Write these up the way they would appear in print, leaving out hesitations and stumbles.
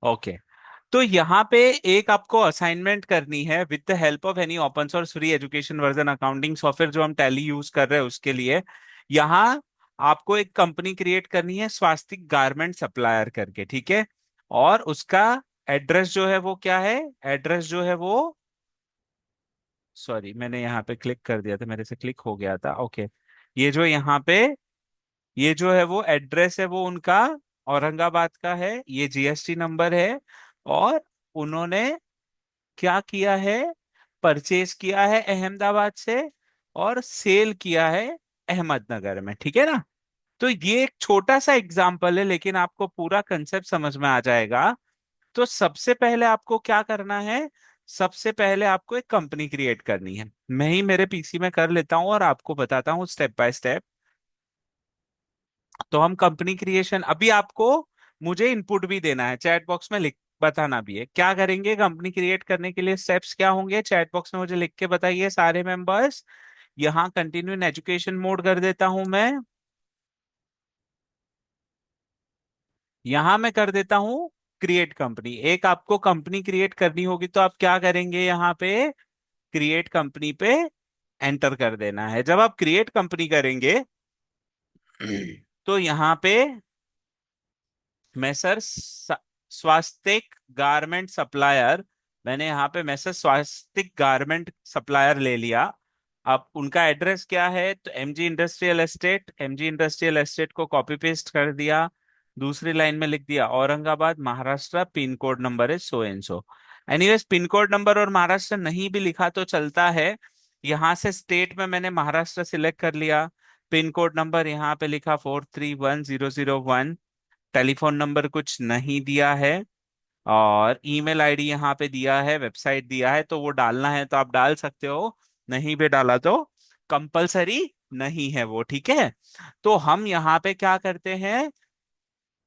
Okay. तो यहाँ पे एक आपको असाइनमेंट करनी है with the help of any open source free education version accounting software जो हम टैली यूज कर रहे हैं उसके लिए। यहाँ आपको एक कंपनी क्रिएट करनी है स्वास्तिक गारमेंट सप्लायर करके, ठीक है। और उसका एड्रेस जो है वो क्या है, एड्रेस जो है वो, सॉरी मैंने यहाँ पे क्लिक कर दिया था, मेरे से क्लिक हो गया था। ओके, ये जो यहाँ पे ये जो है वो एड्रेस है वो उनका औरंगाबाद का है, ये जीएसटी नंबर है। और उन्होंने क्या किया है, परचेज किया है अहमदाबाद से और सेल किया है अहमदनगर में, ठीक है ना। तो ये एक छोटा सा एग्जाम्पल है लेकिन आपको पूरा कंसेप्ट समझ में आ जाएगा। तो सबसे पहले आपको क्या करना है, सबसे पहले आपको एक कंपनी क्रिएट करनी है। मैं ही मेरे पीसी में कर लेता हूँ और आपको बताता हूँ स्टेप बाय स्टेप। तो हम कंपनी क्रिएशन, अभी आपको मुझे इनपुट भी देना है, चैट बॉक्स में लिख बताना भी है क्या करेंगे कंपनी क्रिएट करने के लिए, स्टेप्स क्या होंगे चैट बॉक्स में मुझे लिख के बताइए सारे मेंबर्स। यहाँ कंटिन्यू इन एजुकेशन मोड कर देता हूं मैं, यहाँ मैं कर देता हूँ क्रिएट कंपनी। एक आपको कंपनी क्रिएट करनी होगी तो आप क्या करेंगे, यहाँ पे क्रिएट कंपनी पे एंटर कर देना है। जब आप क्रिएट कंपनी करेंगे तो यहाँ पे मैसर स्वास्तिक गारमेंट सप्लायर, मैंने यहाँ पे मैसर स्वास्तिक गारमेंट सप्लायर ले लिया। अब उनका एड्रेस क्या है, तो MG industrial estate, MG industrial estate को कॉपी पेस्ट कर दिया, दूसरी लाइन में लिख दिया Aurangabad Maharashtra, pin code number है so and so. Anyways pin code number और महाराष्ट्र नहीं भी लिखा तो चलता है। यहाँ से स्टेट में मैंने महाराष्ट्र सिलेक्ट कर लिया, पिन कोड नंबर यहाँ पे लिखा 431001, टेलीफोन नंबर कुछ नहीं दिया है, और ईमेल आईडी यहाँ पे दिया है, वेबसाइट दिया है, तो वो डालना है तो आप डाल सकते हो, नहीं भी डाला तो कंपलसरी नहीं है वो, ठीक है। तो हम यहाँ पे क्या करते हैं,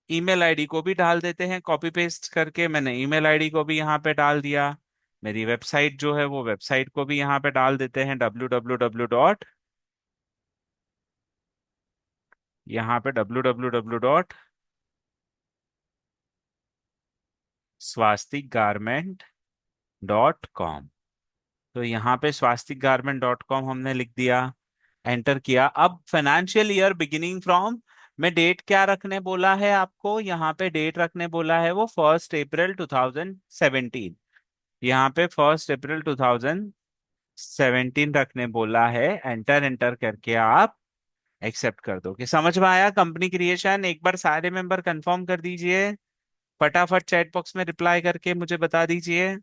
ईमेल आईडी को भी डाल देते हैं कॉपी पेस्ट करके, मैंने ईमेल आईडी को भी यहाँ पे डाल दिया। मेरी वेबसाइट जो है वो वेबसाइट को भी यहाँ पे डाल देते हैं, www डॉट, यहाँ पे www.swastikgarment.com। तो यहाँ पे swastikgarment.com हमने लिख दिया, एंटर किया। अब फाइनेंशियल ईयर बिगिनिंग फ्रॉम, में डेट क्या रखने बोला है आपको, यहाँ पे डेट रखने बोला है वो 1 अप्रैल 2017। यहाँ पे 1 अप्रैल 2017 रखने बोला है, एंटर एंटर करके आप एक्सेप्ट कर दो। कि समझ में आया कंपनी क्रिएशन, एक बार सारे मेंबर कंफर्म कर दीजिए, फटाफट चैट बॉक्स में रिप्लाई करके मुझे बता दीजिए।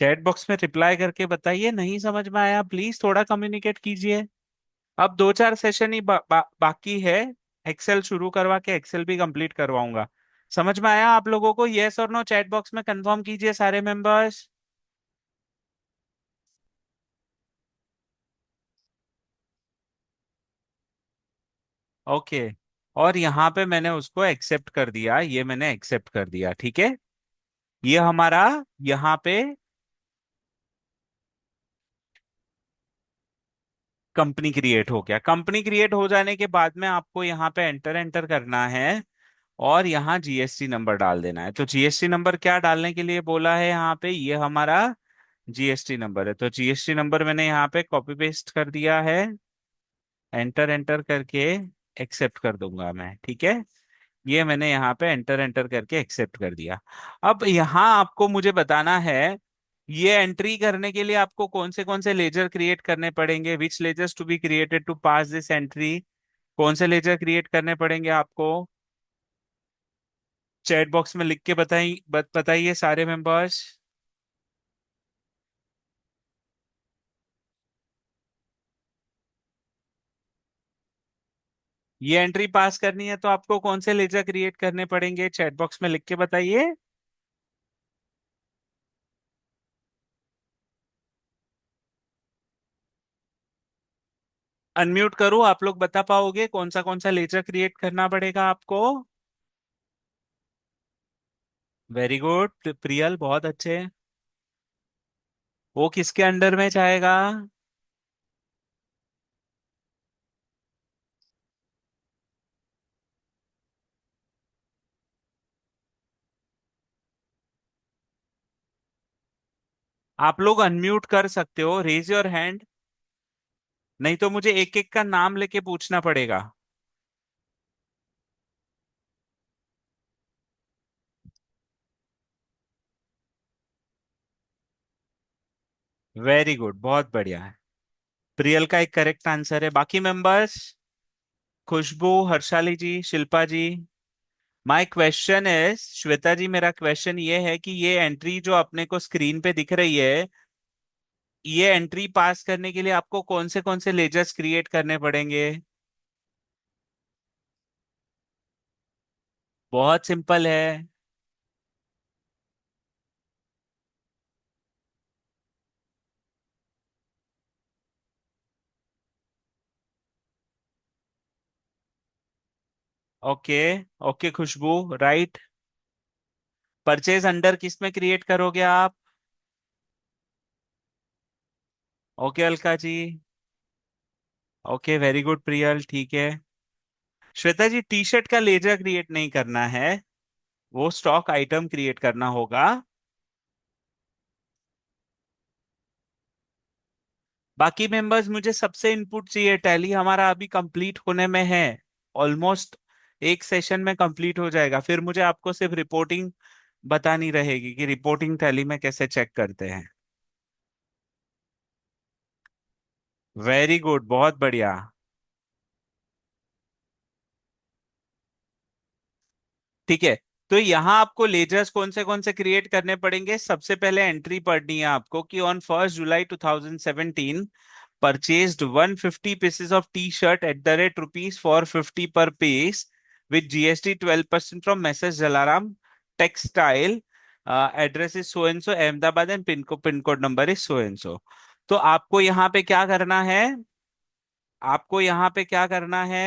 चैट बॉक्स में रिप्लाई करके बताइए, नहीं समझ में आया प्लीज थोड़ा कम्युनिकेट कीजिए। अब 2-4 सेशन ही बाकी है, एक्सेल शुरू करवा के एक्सेल भी कंप्लीट करवाऊंगा। समझ में आया आप लोगों को, यस और नो चैट बॉक्स में कंफर्म कीजिए सारे मेंबर्स। ओके। और यहाँ पे मैंने उसको एक्सेप्ट कर दिया, ये मैंने एक्सेप्ट कर दिया, ठीक है। ये हमारा यहाँ पे कंपनी क्रिएट हो गया। कंपनी क्रिएट हो जाने के बाद में आपको यहाँ पे एंटर एंटर करना है और यहाँ जीएसटी नंबर डाल देना है। तो जीएसटी नंबर क्या डालने के लिए बोला है, यहाँ पे ये हमारा जीएसटी नंबर है, तो जीएसटी नंबर मैंने यहाँ पे कॉपी पेस्ट कर दिया है, एंटर एंटर करके एक्सेप्ट कर दूंगा मैं, ठीक है। ये मैंने यहाँ पे एंटर एंटर करके एक्सेप्ट कर दिया। अब यहाँ आपको मुझे बताना है, ये एंट्री करने के लिए आपको कौन से लेजर क्रिएट करने पड़ेंगे, which ledgers to be created to pass this entry, कौन से लेजर क्रिएट करने पड़ेंगे आपको, चैट बॉक्स में लिख के बताइए सारे मेंबर्स। ये एंट्री पास करनी है तो आपको कौन से लेजर क्रिएट करने पड़ेंगे, चैट बॉक्स में लिख के बताइए। अनम्यूट करो, आप लोग बता पाओगे कौन सा लेजर क्रिएट करना पड़ेगा आपको? वेरी गुड प्रियल, बहुत अच्छे। वो किसके अंडर में जाएगा? आप लोग अनम्यूट कर सकते हो, रेज योर हैंड। नहीं तो मुझे एक एक का नाम लेके पूछना पड़ेगा। वेरी गुड, बहुत बढ़िया है। प्रियल का एक करेक्ट आंसर है। बाकी members? Khushboo, Harshali ji, Shilpa ji. My question is, Shweta ji, मेरा क्वेश्चन ये है कि ये एंट्री जो अपने को स्क्रीन पे दिख रही है, ये एंट्री पास करने के लिए आपको कौन से लेजर्स क्रिएट करने पड़ेंगे? बहुत सिंपल है। ओके। ओके खुशबू, राइट। परचेज अंडर किस में क्रिएट करोगे आप? Okay Alka ji. Okay very good Priyal, ठीक है। श्वेता जी, टी शर्ट का लेजर क्रिएट नहीं करना है, वो स्टॉक आइटम क्रिएट करना होगा। बाकी मेंबर्स, मुझे सबसे इनपुट चाहिए। टैली हमारा अभी कंप्लीट होने में है, ऑलमोस्ट एक सेशन में कंप्लीट हो जाएगा। फिर मुझे आपको सिर्फ रिपोर्टिंग बतानी रहेगी कि रिपोर्टिंग टैली में कैसे चेक करते हैं। वेरी गुड, बहुत बढ़िया। ठीक है। तो यहाँ आपको लेजर्स कौन से क्रिएट करने पड़ेंगे? सबसे पहले एंट्री पढ़नी है आपको कि on 1 July 2017 purchased 150 pieces of t-shirt at the rate rupees 450 per piece with GST 12% from Messrs Jalaram Textile. Address is so and so Ahmedabad and pin code number is so and सो। तो आपको यहाँ पे क्या करना है? आपको यहाँ पे क्या करना है?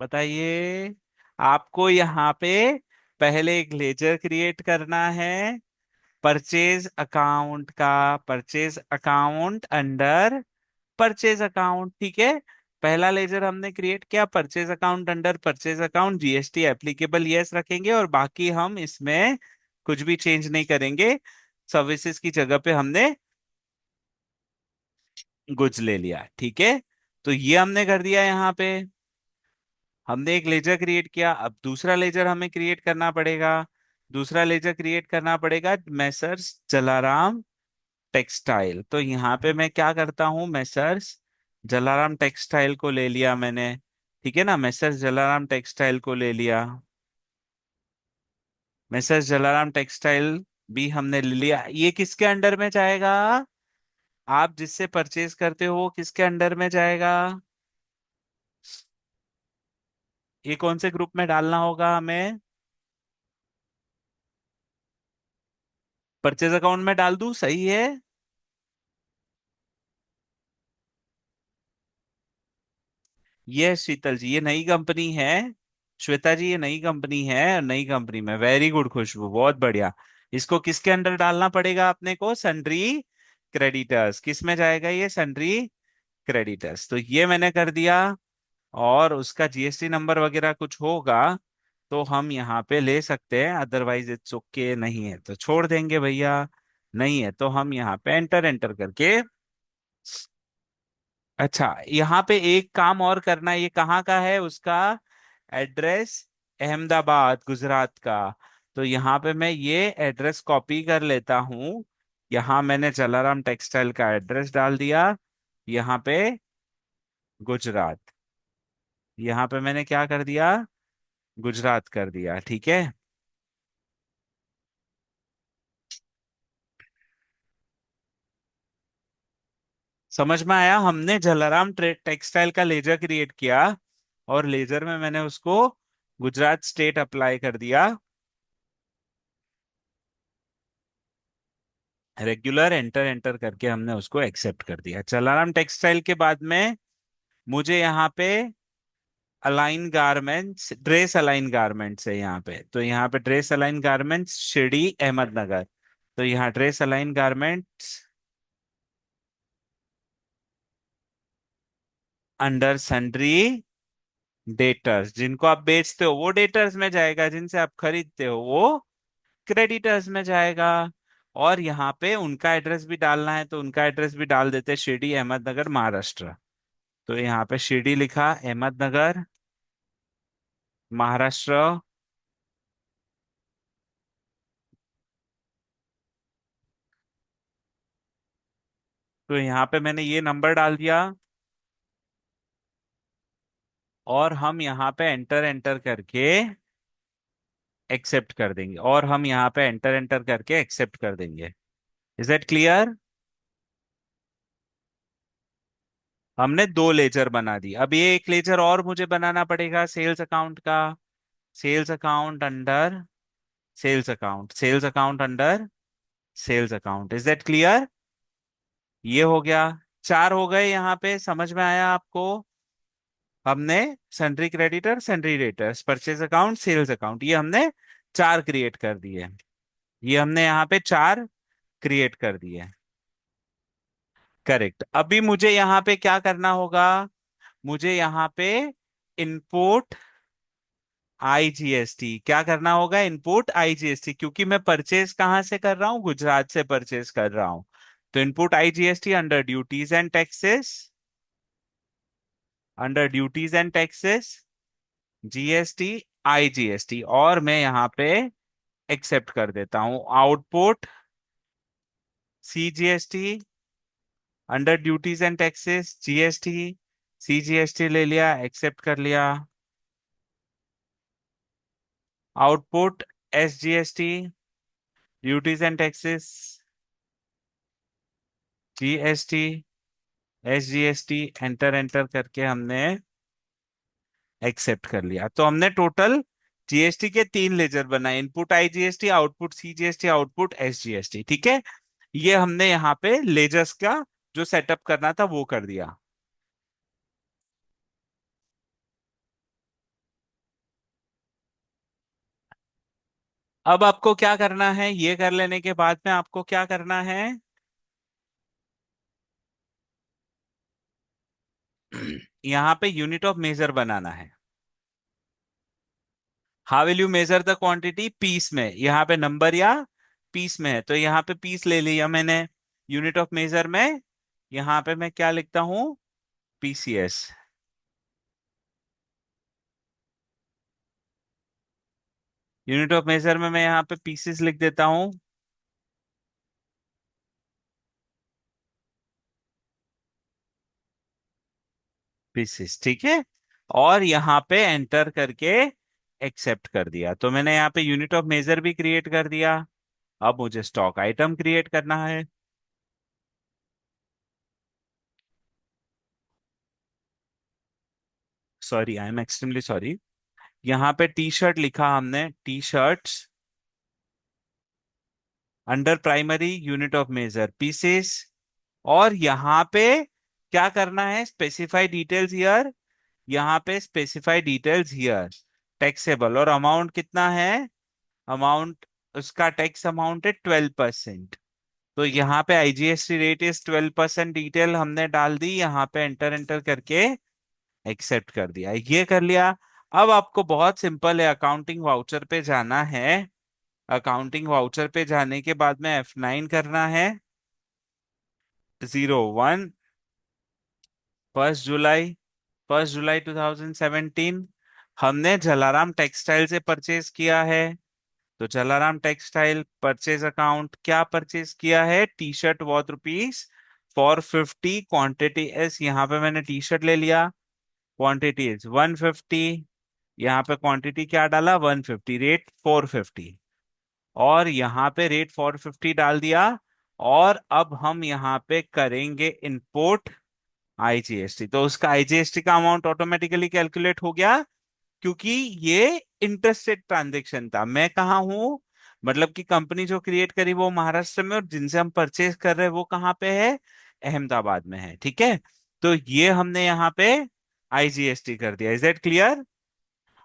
बताइए। आपको यहाँ पे पहले एक लेजर क्रिएट करना है, परचेज अकाउंट का। Purchase account under purchase account, ठीक है। पहला लेजर हमने क्रिएट किया, purchase account under purchase account, GST applicable yes रखेंगे और बाकी हम इसमें कुछ भी चेंज नहीं करेंगे। सर्विसेज की जगह पे हमने गुड्स ले लिया, ठीक है। तो ये हमने कर दिया यहाँ पे। हमने एक लेजर क्रिएट किया, अब दूसरा लेजर हमें क्रिएट करना पड़ेगा। दूसरा लेजर क्रिएट करना पड़ेगा मैसर्स जलाराम टेक्सटाइल। तो यहाँ पे मैं क्या करता हूँ, मैसर्स जलाराम टेक्सटाइल को ले लिया मैंने, ठीक है ना। मैसर्स जलाराम टेक्सटाइल को ले लिया। मैसर्स जलाराम टेक्सटाइल भी हमने ले लिया। ये किसके अंडर में जाएगा? आप जिससे परचेज करते हो वो किसके अंडर में जाएगा? ये कौन से ग्रुप में डालना होगा हमें? परचेज अकाउंट में डाल दूं, सही है। ये शीतल जी, ये नई कंपनी है। श्वेता जी, ये नई कंपनी है, नई कंपनी में। वेरी गुड खुशबू, बहुत बढ़िया। इसको किसके अंडर डालना पड़ेगा अपने को? Sundry creditors. किस में जाएगा ये? Sundry creditors. तो ये मैंने कर दिया। और उसका जीएसटी नंबर वगैरह कुछ होगा तो हम यहाँ पे ले सकते हैं, अदरवाइज इट्स ओके। नहीं है तो छोड़ देंगे भैया। नहीं है तो हम यहाँ पे एंटर एंटर करके। अच्छा, यहाँ पे एक काम और करना है। ये कहाँ का है उसका एड्रेस? अहमदाबाद, गुजरात का। तो यहाँ पे मैं ये एड्रेस कॉपी कर लेता हूँ। यहाँ मैंने जलाराम टेक्सटाइल का एड्रेस डाल दिया, यहाँ पे गुजरात। यहाँ पे मैंने क्या कर दिया? गुजरात कर दिया, ठीक है। समझ में आया? हमने जलाराम टेक्सटाइल का लेजर क्रिएट किया और लेजर में मैंने उसको गुजरात स्टेट अप्लाई कर दिया। रेगुलर एंटर एंटर करके हमने उसको एक्सेप्ट कर दिया। चलाराम टेक्सटाइल के बाद में मुझे यहाँ पे align garments, dress align garments है यहाँ पे, तो यहाँ पे dress align garments Shirdi Ahmednagar. तो यहाँ dress align garments under sundry debtors, जिनको आप बेचते हो वो डेटर्स में जाएगा, जिनसे आप खरीदते हो वो क्रेडिटर्स में जाएगा। और यहाँ पे उनका एड्रेस भी डालना है, तो उनका एड्रेस भी डाल देते हैं, शिरडी अहमदनगर महाराष्ट्र। तो यहाँ पे शिरडी लिखा, अहमदनगर महाराष्ट्र। तो यहाँ पे मैंने ये नंबर डाल दिया, और हम यहाँ पे एंटर एंटर करके एक्सेप्ट कर देंगे, और हम यहाँ पे एंटर एंटर करके एक्सेप्ट कर देंगे। Is that clear? हमने दो लेजर बना दी, अब ये एक लेजर और मुझे बनाना पड़ेगा सेल्स अकाउंट का। Sales account under sales account, sales account under sales account. Is that clear? ये हो गया। चार हो गए यहाँ पे, समझ में आया आपको? हमने sundry creditor, sundry debtors, purchase account, sales account, ये हमने चार क्रिएट कर दिए। ये हमने यहाँ पे चार क्रिएट कर दिए। करेक्ट। अभी मुझे यहाँ पे क्या करना होगा? मुझे यहाँ पे इनपुट आईजीएसटी क्या करना होगा? इनपुट आईजीएसटी, क्योंकि मैं परचेज कहाँ से कर रहा हूँ? गुजरात से परचेज कर रहा हूँ। तो input IGST under duties and taxes, under duties and taxes GST IGST, और मैं यहाँ पे एक्सेप्ट कर देता हूँ output CGST under duties and taxes GST. CGST ले लिया, एक्सेप्ट कर लिया। Output SGST duties and taxes GST SGST, enter enter करके हमने एक्सेप्ट कर लिया। तो हमने टोटल जीएसटी के तीन लेजर बनाए, input IGST, output CGST, output SGST. ठीक है, ये हमने यहाँ पे लेजर्स का जो सेटअप करना था वो कर दिया। अब आपको क्या करना है? ये कर लेने के बाद में आपको क्या करना है? यहाँ पे यूनिट ऑफ मेजर बनाना है। How will you measure the quantity? Piece में, यहाँ पे नंबर या पीस में है, तो यहाँ पे पीस ले लिया मैंने। यूनिट ऑफ मेजर में यहाँ पे मैं क्या लिखता हूँ? पीसीएस। यूनिट ऑफ मेजर में मैं यहाँ पे पीसेस लिख देता हूँ। पीसेस, ठीक है। और यहाँ पे एंटर करके एक्सेप्ट कर दिया, तो मैंने यहाँ पे यूनिट ऑफ मेजर भी क्रिएट कर दिया। अब मुझे स्टॉक आइटम क्रिएट करना है। Sorry, I am extremely sorry. यहाँ पे टी शर्ट लिखा हमने, T shirts under primary unit of measure pieces. और यहाँ पे क्या करना है? Specify details here. यहाँ पे स्पेसिफाई डिटेल्स हियर, टैक्सेबल, और अमाउंट कितना है? अमाउंट, उसका टैक्स अमाउंट है 12%। तो यहाँ पे आईजीएसटी रेट इज 12%, डिटेल हमने डाल दी, यहाँ पे एंटर एंटर करके एक्सेप्ट कर दिया। ये कर लिया। अब आपको बहुत सिंपल है, अकाउंटिंग वाउचर पे जाना है। अकाउंटिंग वाउचर पे जाने के बाद में F9 करना है। 01 1 जुलाई, 1 जुलाई 2017 हमने जलाराम टेक्सटाइल से परचेज किया है। तो जलाराम टेक्सटाइल परचेज अकाउंट, क्या परचेज किया है? T shirt what rupees 450, quantity S, यहाँ पे मैंने टी शर्ट ले लिया, क्वांटिटी इज 150। यहाँ पे क्वांटिटी क्या डाला? 150, रेट 450, और यहाँ पे रेट 450 डाल दिया। और अब हम यहाँ पे करेंगे इनपुट आईजीएसटी, तो उसका आईजीएसटी का अमाउंट ऑटोमेटिकली कैलकुलेट हो गया, क्योंकि ये इंटरस्टेट ट्रांजेक्शन था। मैं कहाँ हूं? मतलब कि कंपनी जो क्रिएट करी वो महाराष्ट्र में, और जिनसे हम परचेज कर रहे हैं वो कहाँ पे है, अहमदाबाद में है। ठीक है, तो ये हमने यहाँ पे आईजीएसटी कर दिया। Is that clear?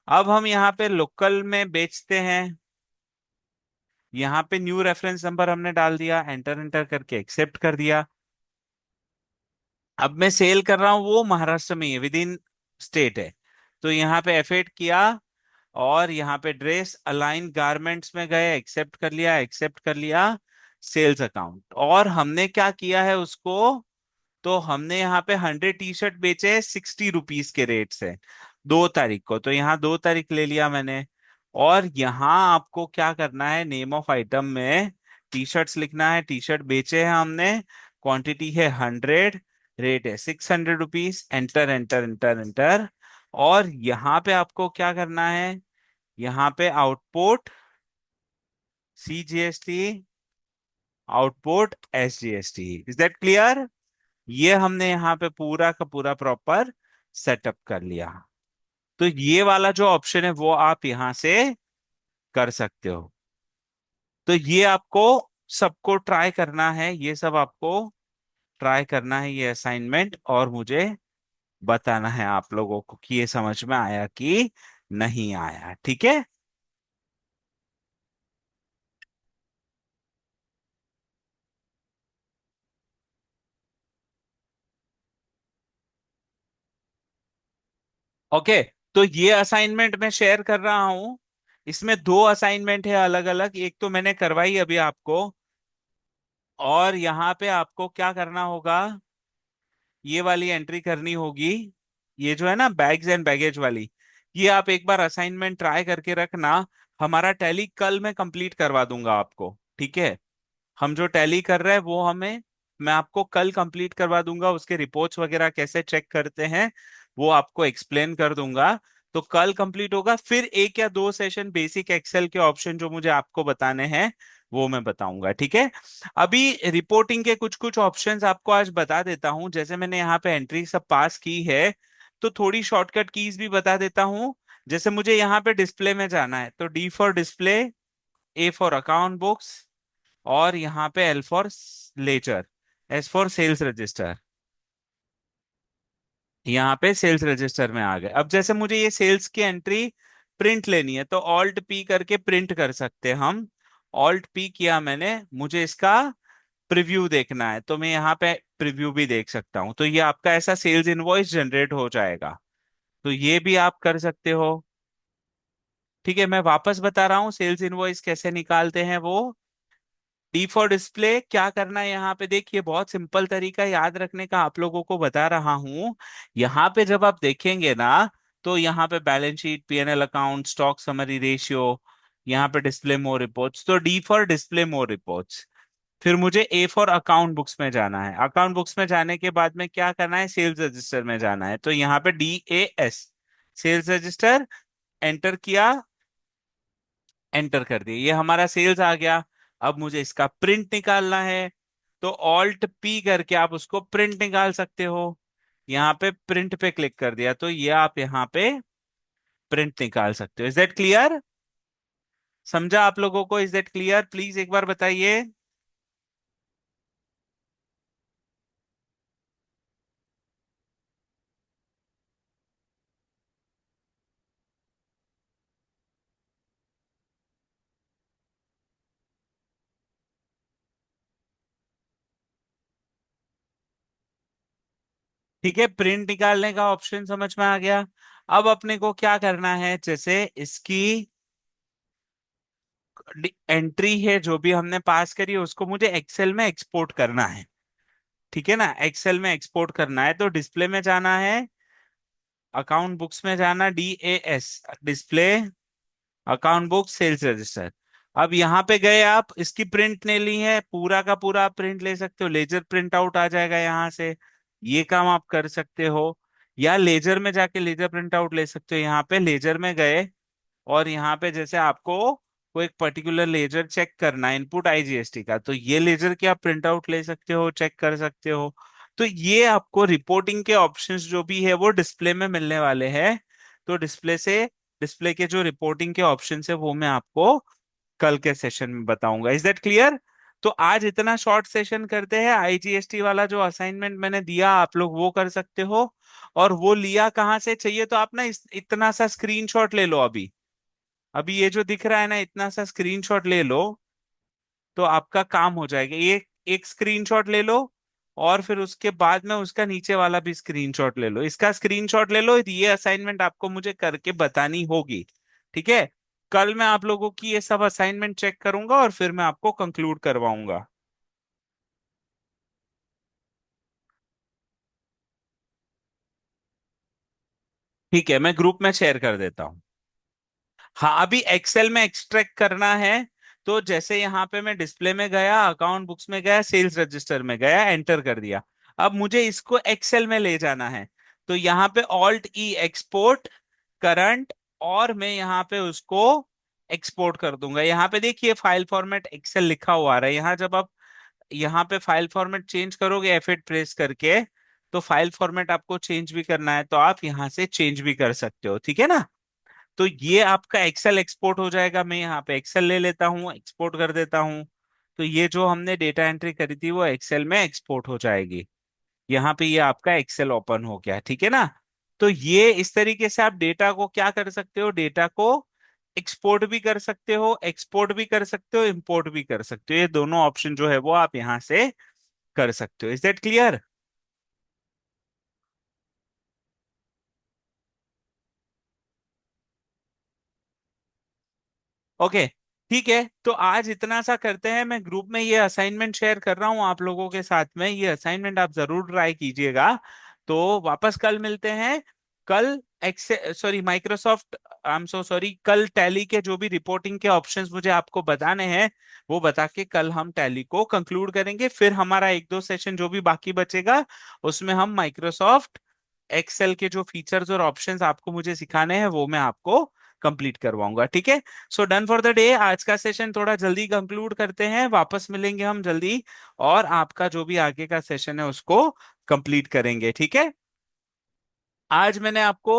अब हम यहाँ पे लोकल में बेचते हैं, यहाँ पे न्यू रेफरेंस नंबर हमने डाल दिया, एंटर एंटर करके एक्सेप्ट कर दिया। अब मैं सेल कर रहा हूँ वो महाराष्ट्र में ही है, विद इन स्टेट है, तो यहाँ पे F8 किया, और यहाँ पे ड्रेस अलाइन गारमेंट्स में गए, एक्सेप्ट कर लिया, एक्सेप्ट कर लिया सेल्स अकाउंट। और हमने क्या किया है उसको, तो हमने यहाँ पे 100 टी शर्ट बेचे 60 रुपीज के रेट से 2 तारीख को, तो यहाँ 2 तारीख ले लिया मैंने। और यहाँ आपको क्या करना है, नेम ऑफ आइटम में टी शर्ट्स लिखना है, टी शर्ट बेचे हैं हमने, क्वांटिटी है 100, रेट है 600 rupees, enter enter enter enter. और यहाँ पे आपको क्या करना है, यहाँ पे output CGST, output SGST। Is that clear? ये हमने यहाँ पे पूरा का पूरा प्रॉपर सेटअप कर लिया। तो ये वाला जो ऑप्शन है वो आप यहाँ से कर सकते हो। तो ये आपको सबको ट्राई करना है, ये सब आपको ट्राई करना है, ये असाइनमेंट, और मुझे बताना है आप लोगों को कि ये समझ में आया कि नहीं आया। ठीक है? ओके, तो ये असाइनमेंट मैं शेयर कर रहा हूं, इसमें 2 असाइनमेंट है अलग अलग, एक तो मैंने करवाई अभी आपको, और यहाँ पे आपको क्या करना होगा, ये वाली एंट्री करनी होगी, ये जो है ना बैग्स एंड बैगेज वाली, ये आप एक बार असाइनमेंट ट्राई करके रखना। हमारा टैली कल मैं कंप्लीट करवा दूंगा आपको। ठीक है, हम जो टैली कर रहे हैं वो हमें, मैं आपको कल कंप्लीट करवा दूंगा, उसके रिपोर्ट्स वगैरह कैसे चेक करते हैं वो आपको एक्सप्लेन कर दूंगा। तो कल कंप्लीट होगा, फिर 1 या 2 सेशन बेसिक एक्सेल के ऑप्शन जो मुझे आपको बताने हैं वो मैं बताऊंगा। ठीक है, अभी रिपोर्टिंग के कुछ कुछ ऑप्शंस आपको आज बता देता हूं। जैसे मैंने यहाँ पे एंट्री सब पास की है, तो थोड़ी शॉर्टकट कीज भी बता देता हूं। जैसे मुझे यहाँ पे डिस्प्ले में जाना है, तो D for display, A for account books, और यहाँ पे L for ledger, S for sales register. यहाँ पे सेल्स रजिस्टर में आ गए। अब जैसे मुझे ये सेल्स की एंट्री प्रिंट लेनी है, तो ऑल्ट P करके प्रिंट कर सकते हैं हम। ऑल्ट P किया मैंने, मुझे इसका प्रीव्यू देखना है, तो मैं यहाँ पे प्रीव्यू भी देख सकता हूँ, तो ये आपका ऐसा सेल्स इनवॉइस जनरेट हो जाएगा। तो ये भी आप कर सकते हो। ठीक है, मैं वापस बता रहा हूँ सेल्स इनवॉइस कैसे निकालते हैं वो। डी फॉर डिस्प्ले क्या करना है, यहाँ पे देखिए बहुत सिंपल तरीका याद रखने का आप लोगों को बता रहा हूँ। यहाँ पे जब आप देखेंगे ना, तो यहाँ पे balance sheet, P&L account, stock summary ratio, यहाँ पे डिस्प्ले मोर रिपोर्ट्स, तो D for display more reports. फिर मुझे ए फॉर अकाउंट बुक्स में जाना है, अकाउंट बुक्स में जाने के बाद में क्या करना है, सेल्स रजिस्टर में जाना है, तो यहाँ पे DAS, सेल्स रजिस्टर, एंटर किया, एंटर कर दिया, ये हमारा सेल्स आ गया। अब मुझे इसका प्रिंट निकालना है, तो ऑल्ट P करके आप उसको प्रिंट निकाल सकते हो। यहाँ पे प्रिंट पे क्लिक कर दिया, तो ये आप यहाँ पे प्रिंट निकाल सकते हो। Is that clear? समझा आप लोगों को? Is that clear? प्लीज एक बार बताइए। ठीक है, प्रिंट निकालने का ऑप्शन समझ में आ गया। अब अपने को क्या करना है, जैसे इसकी एंट्री है जो भी हमने पास करी है उसको मुझे एक्सेल में एक्सपोर्ट करना है। ठीक है ना, एक्सेल में एक्सपोर्ट करना है, तो डिस्प्ले में जाना है, अकाउंट बुक्स में जाना, DAS, display account book sales register. अब यहाँ पे गए, आप इसकी प्रिंट ले ली है, पूरा का पूरा आप प्रिंट ले सकते हो, लेजर प्रिंट आउट आ जाएगा यहाँ से, ये काम आप कर सकते हो। या लेजर में जाके लेजर प्रिंट आउट ले सकते हो, यहाँ पे लेजर में गए, और यहाँ पे जैसे आपको कोई एक पर्टिकुलर लेजर चेक करना है, इनपुट IGST का, तो ये लेजर की आप प्रिंट आउट ले सकते हो, चेक कर सकते हो। तो ये आपको रिपोर्टिंग के ऑप्शंस जो भी है वो डिस्प्ले में मिलने वाले हैं। तो डिस्प्ले से, डिस्प्ले के जो रिपोर्टिंग के ऑप्शंस है वो मैं आपको कल के सेशन में बताऊंगा। Is that clear? तो आज इतना शॉर्ट सेशन करते हैं। आईजीएसटी वाला जो असाइनमेंट मैंने दिया आप लोग वो कर सकते हो। और वो लिया कहाँ से चाहिए तो आप ना इतना सा स्क्रीनशॉट ले लो अभी। अभी ये जो दिख रहा है ना इतना सा स्क्रीनशॉट ले लो, तो आपका काम हो जाएगा। ये एक स्क्रीनशॉट ले लो, और फिर उसके बाद में उसका नीचे वाला भी स्क्रीनशॉट ले लो, इसका स्क्रीनशॉट ले लो। ये असाइनमेंट आपको मुझे करके बतानी होगी, ठीक है? कल मैं आप लोगों की ये सब असाइनमेंट चेक करूंगा और फिर मैं आपको कंक्लूड करवाऊंगा। ठीक है, मैं ग्रुप में शेयर कर देता हूँ। हाँ, अभी एक्सेल में एक्सट्रैक्ट करना है। तो जैसे यहाँ पे मैं डिस्प्ले में गया, अकाउंट बुक्स में गया, सेल्स रजिस्टर में गया, एंटर कर दिया। अब मुझे इसको एक्सेल में ले जाना है। तो यहाँ पे ऑल्ट ई एक्सपोर्ट करंट, और मैं यहाँ पे उसको एक्सपोर्ट कर दूंगा। यहाँ पे देखिए फाइल फॉर्मेट एक्सेल लिखा हुआ आ रहा है। यहाँ जब आप यहाँ पे फाइल फॉर्मेट चेंज करोगे F8 प्रेस करके, तो फाइल फॉर्मेट आपको चेंज भी करना है तो आप यहाँ से चेंज भी कर सकते हो, ठीक है ना? तो ये आपका एक्सेल एक्सपोर्ट हो जाएगा। मैं यहाँ पे एक्सेल ले लेता हूँ, एक्सपोर्ट कर देता हूँ। तो ये जो हमने डेटा एंट्री करी थी वो एक्सेल में एक्सपोर्ट हो जाएगी। यहाँ पे ये आपका एक्सेल ओपन हो गया, ठीक है ना? तो ये इस तरीके से आप डेटा को क्या कर सकते हो, डेटा को एक्सपोर्ट भी कर सकते हो, एक्सपोर्ट भी कर सकते हो, इंपोर्ट भी कर सकते हो। ये दोनों ऑप्शन जो है वो आप यहाँ से कर सकते हो। Is that clear? ओके, ठीक है। तो आज इतना सा करते हैं। मैं ग्रुप में ये असाइनमेंट शेयर कर रहा हूँ आप लोगों के साथ में। ये असाइनमेंट आप जरूर ट्राई कीजिएगा। तो वापस कल मिलते हैं। कल एक्से sorry Microsoft, I am so sorry, कल टैली के जो भी रिपोर्टिंग के ऑप्शंस मुझे आपको बताने हैं वो बता के कल हम टैली को कंक्लूड करेंगे। फिर हमारा एक दो सेशन जो भी बाकी बचेगा उसमें हम माइक्रोसॉफ्ट एक्सेल के जो फीचर्स और ऑप्शंस आपको मुझे सिखाने हैं वो मैं आपको कंप्लीट करवाऊंगा, ठीक है? So done for the day. आज का सेशन थोड़ा जल्दी कंक्लूड करते हैं, वापस मिलेंगे हम जल्दी। और आपका जो भी आगे का सेशन है उसको कंप्लीट करेंगे, ठीक है? आज मैंने आपको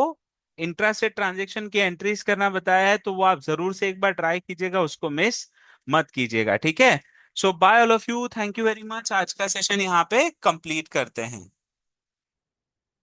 इंट्रास्टेट ट्रांजैक्शन की एंट्रीज करना बताया है, तो वो आप जरूर से एक बार ट्राई कीजिएगा, उसको मिस मत कीजिएगा, ठीक है? So bye all of you, thank you very much. आज का सेशन यहाँ पे कंप्लीट करते हैं।